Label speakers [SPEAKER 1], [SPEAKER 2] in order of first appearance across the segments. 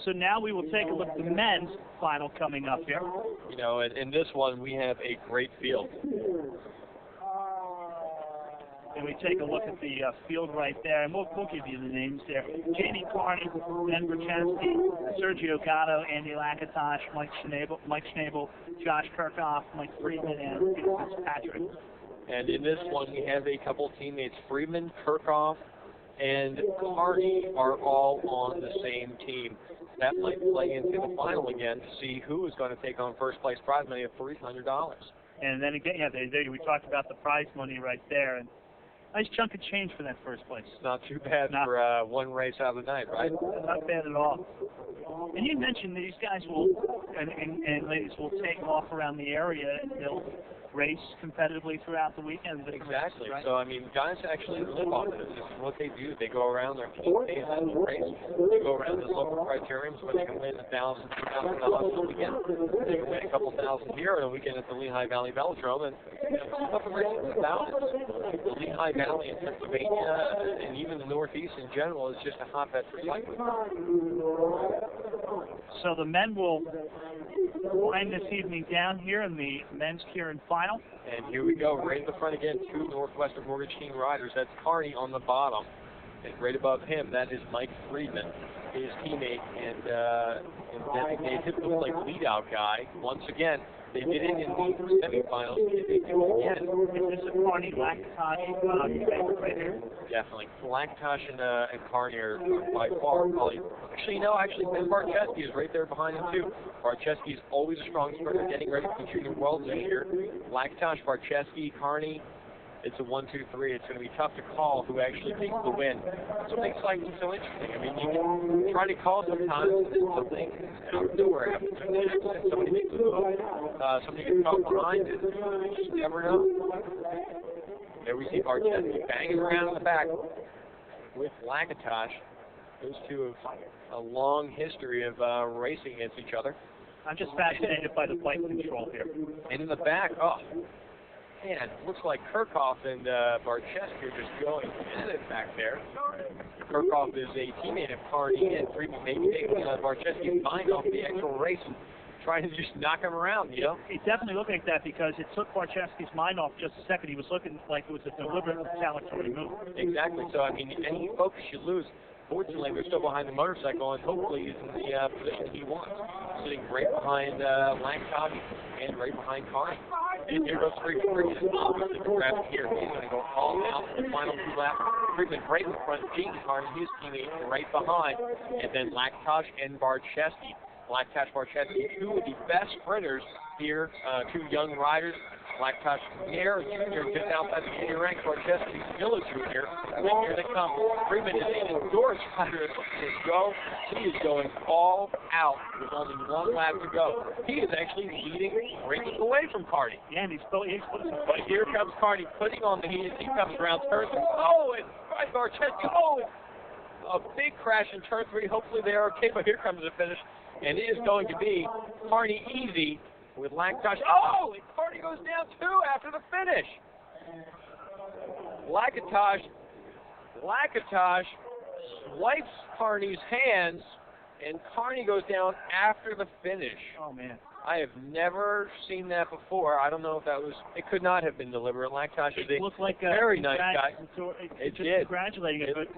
[SPEAKER 1] So now we will take a look at the men's final coming up here.
[SPEAKER 2] You know, in this one, we have a great field.
[SPEAKER 1] And we take a look at the field right there, and we'll give you the names there. Jamie Carney, Ben Brzezinski, Sergio Gatto, Andy Lakatosh, Mike Schnabel, Josh Kirchhoff, Mike Friedman, and Peter Fitzpatrick.
[SPEAKER 2] And in this one, we have a couple teammates. Friedman, Kirchhoff, and Carney are all on the same team. That might play into the final again to see who is going to take on first place prize money of $300.
[SPEAKER 1] And then again, we talked about the prize money right there, and nice chunk of change for that first place.
[SPEAKER 2] Not too bad for one race out of the night, right?
[SPEAKER 1] Not bad at all. And you mentioned these guys will, and ladies will take off around the area and they'll race competitively throughout the weekend.
[SPEAKER 2] Exactly.
[SPEAKER 1] Races, right?
[SPEAKER 2] So, I mean, guys actually live off this. This is what they do. They go around their team days and race. They go around the local criteriums where they can win $1,000, $2,000 on the weekend. They can win a couple thousand here on the weekend at the Lehigh Valley Velódromo. And up and racing about the Lehigh Valley in Pennsylvania and even the Northeast in general is just a hotbed for cycling.
[SPEAKER 1] So the men will wind this evening down here in the men's Kieran final.
[SPEAKER 2] And here we go, right in the front again, two Northwestern Mortgage Team riders. That's Carney on the bottom. And right above him, that is Mike Friedman, his teammate and designated like lead-out guy. Once again, they did it in the semifinals. They do it again.
[SPEAKER 1] This is Carney, Lakatosh, right here.
[SPEAKER 2] Definitely. Lakatosh and Carney are by far probably. Actually, Ben Barczewski is right there behind him, too. Barczewski's always a strong sprinter, getting ready for the Junior Worlds this year. Lakatosh, Barczewski, Carney. It's a 1, 2, 3. It's going to be tough to call who actually takes the win. That's what makes cycling so interesting. I mean, you can try to call sometimes and something out of nowhere happens. Somebody makes a move. Somebody gets caught behind it. You just never know. There we see Barczewski banging around in the back with Lakatosh. Those two have a long history of racing against each other.
[SPEAKER 1] I'm just fascinated by the flight control here.
[SPEAKER 2] And in the back, man, looks like Kirchhoff and Barczewski are just going at it back there. Kirchhoff is a teammate of Carney and Friedman, maybe taking Barczewski's mind off the actual race and trying to just knock him around, you know?
[SPEAKER 1] It definitely looked like that because it took Barczewski's mind off just a second. He was looking like it was a deliberate retaliatory move.
[SPEAKER 2] Exactly. So, I mean, any focus you lose, fortunately, they're still behind the motorcycle, and hopefully he's in the position he wants. Sitting right behind Lakatosh and right behind Carney. And here goes Friedman. Friedman is obviously grabbing here. He's going to go all out for the final two laps. Friedman right in front, Jamie Carney, his teammate, right behind. And then Lakatosh and Barczewski. Lakatosh, Barczewski, two of the best sprinters here, two young riders. Lakatosh Jr., just outside the junior ranks. Barczewski still a junior. And then here they come. Freeman is an endorsed rider as go. He is going all out with only one lap to go. He is actually leading, breaking away from Carney.
[SPEAKER 1] Yeah, and
[SPEAKER 2] but here comes Carney putting on the heat as he comes around turn 3. Oh, and Barczewski. Oh, a big crash in turn 3. Hopefully they are okay, but here comes the finish. And it is going to be Carney easy with Lakatosh. Oh, and Carney goes down too after the finish. Lakatosh swipes Carney's hands, and Carney goes down after the finish.
[SPEAKER 1] Oh, man.
[SPEAKER 2] I have never seen that before. I don't know if that was, it could not have been deliberate. Lakatosh is a
[SPEAKER 1] like
[SPEAKER 2] very nice guy.
[SPEAKER 1] It did. Congratulating it, but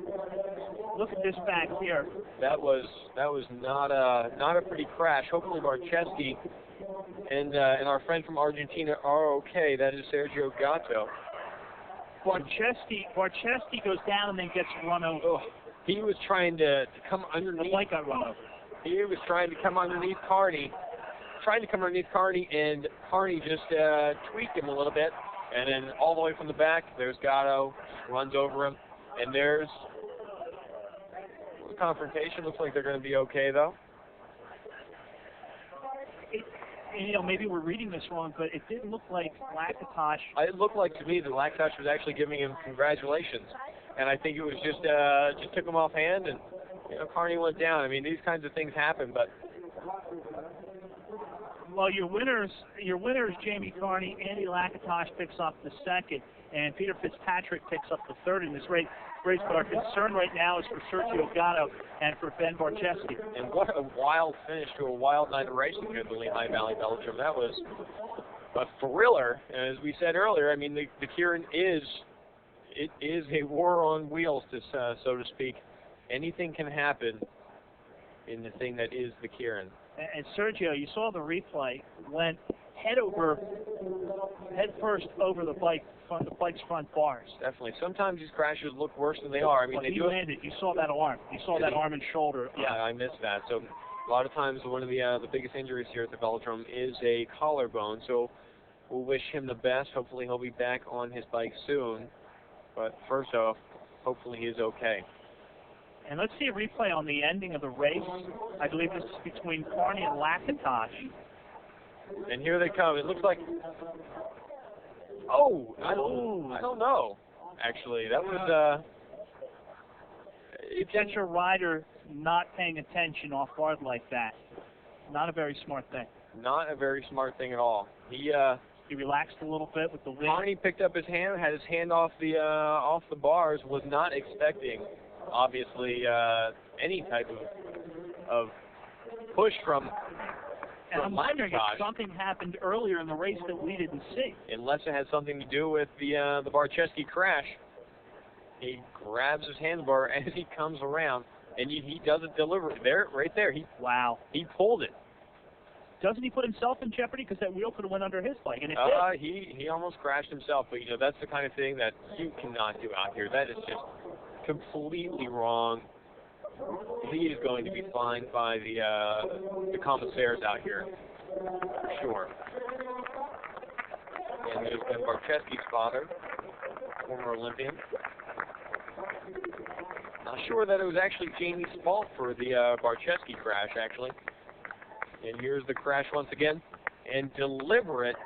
[SPEAKER 1] look at this back here.
[SPEAKER 2] That was not a pretty crash. Hopefully Barczewski and our friend from Argentina are okay. That is Sergio Gatto.
[SPEAKER 1] Barczewski goes down and then gets run over.
[SPEAKER 2] Oh, he was trying to come underneath.
[SPEAKER 1] The bike got run over.
[SPEAKER 2] He was trying to come underneath Carney. And Carney just tweaked him a little bit. And then all the way from the back, there's Gatto, runs over him. And there's the confrontation. Looks like they're going to be okay, though.
[SPEAKER 1] Maybe we're reading this wrong, but it didn't look like Lakatosh.
[SPEAKER 2] It looked like to me that Lakatosh was actually giving him congratulations. And I think it was just took him off hand, and Carney went down. I mean, these kinds of things happen, but
[SPEAKER 1] Well, your winners, Jamie Carney, Andy Lakatosh picks up the second, and Peter Fitzpatrick picks up the third in this race. But our concern right now is for Sergio Gatto and for Ben Barczewski.
[SPEAKER 2] And what a wild finish to a wild night of racing here at the Lehigh Valley Velodrome. That was a thriller. As we said earlier, I mean, the Kieran is a war on wheels, so to speak. Anything can happen in the thing that is the Kieran.
[SPEAKER 1] And Sergio, you saw the replay, went head first over the bike's front bars.
[SPEAKER 2] Definitely. Sometimes these crashes look worse than they are. I mean,
[SPEAKER 1] he landed. You saw that arm. You saw that arm and shoulder.
[SPEAKER 2] Yeah, I missed that. So a lot of times one of the biggest injuries here at the Velodrome is a collarbone. So we'll wish him the best. Hopefully he'll be back on his bike soon. But first off, hopefully he is okay.
[SPEAKER 1] And let's see a replay on the ending of the race. I believe this is between Carney and Lakatosh.
[SPEAKER 2] And here they come. It looks like... Oh, I don't know. Actually, that was...
[SPEAKER 1] That's your rider not paying attention off guard like that. Not a very smart thing.
[SPEAKER 2] Not a very smart thing at all. He
[SPEAKER 1] relaxed a little bit with the wind.
[SPEAKER 2] Carney picked up his hand, had his hand off the bars, was not expecting, obviously, any type of push from...
[SPEAKER 1] And I'm wondering if something happened earlier in the race that we didn't see.
[SPEAKER 2] Unless it had something to do with the Barczewski crash. He grabs his handlebar as he comes around, and he doesn't deliver it. Right there. He pulled it.
[SPEAKER 1] Doesn't he put himself in jeopardy because that wheel could have went under his bike? And it did.
[SPEAKER 2] He almost crashed himself, but that's the kind of thing that you cannot do out here. That is just completely wrong. He is going to be fined by the commissaires out here, for sure. And there's been Barczewski's father, former Olympian. Not sure that it was actually Jamie's fault for the Barczewski crash, actually. And here's the crash once again. And deliberate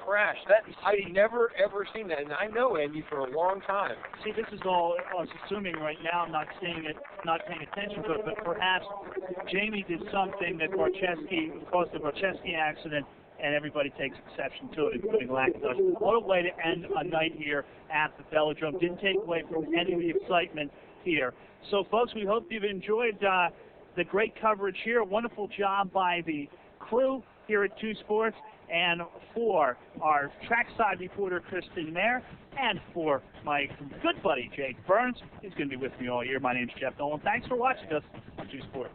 [SPEAKER 2] crash. I've never, ever seen that. And I know Andy for a long time.
[SPEAKER 1] See, this is all I was assuming right now. I'm not seeing it, not paying attention to it. But perhaps Jamie did something that caused the Barczewski accident, and everybody takes exception to it, including Lakatosh. What a way to end a night here at the Velodrome. Didn't take away from any of the excitement here. So, folks, we hope you've enjoyed the great coverage here. Wonderful job by the crew here at 2 Sports, and for our trackside reporter, Kristen Mayer, and for my good buddy, Jake Burns, who's going to be with me all year. My name's Jeff Nolan. Thanks for watching us on 2 Sports.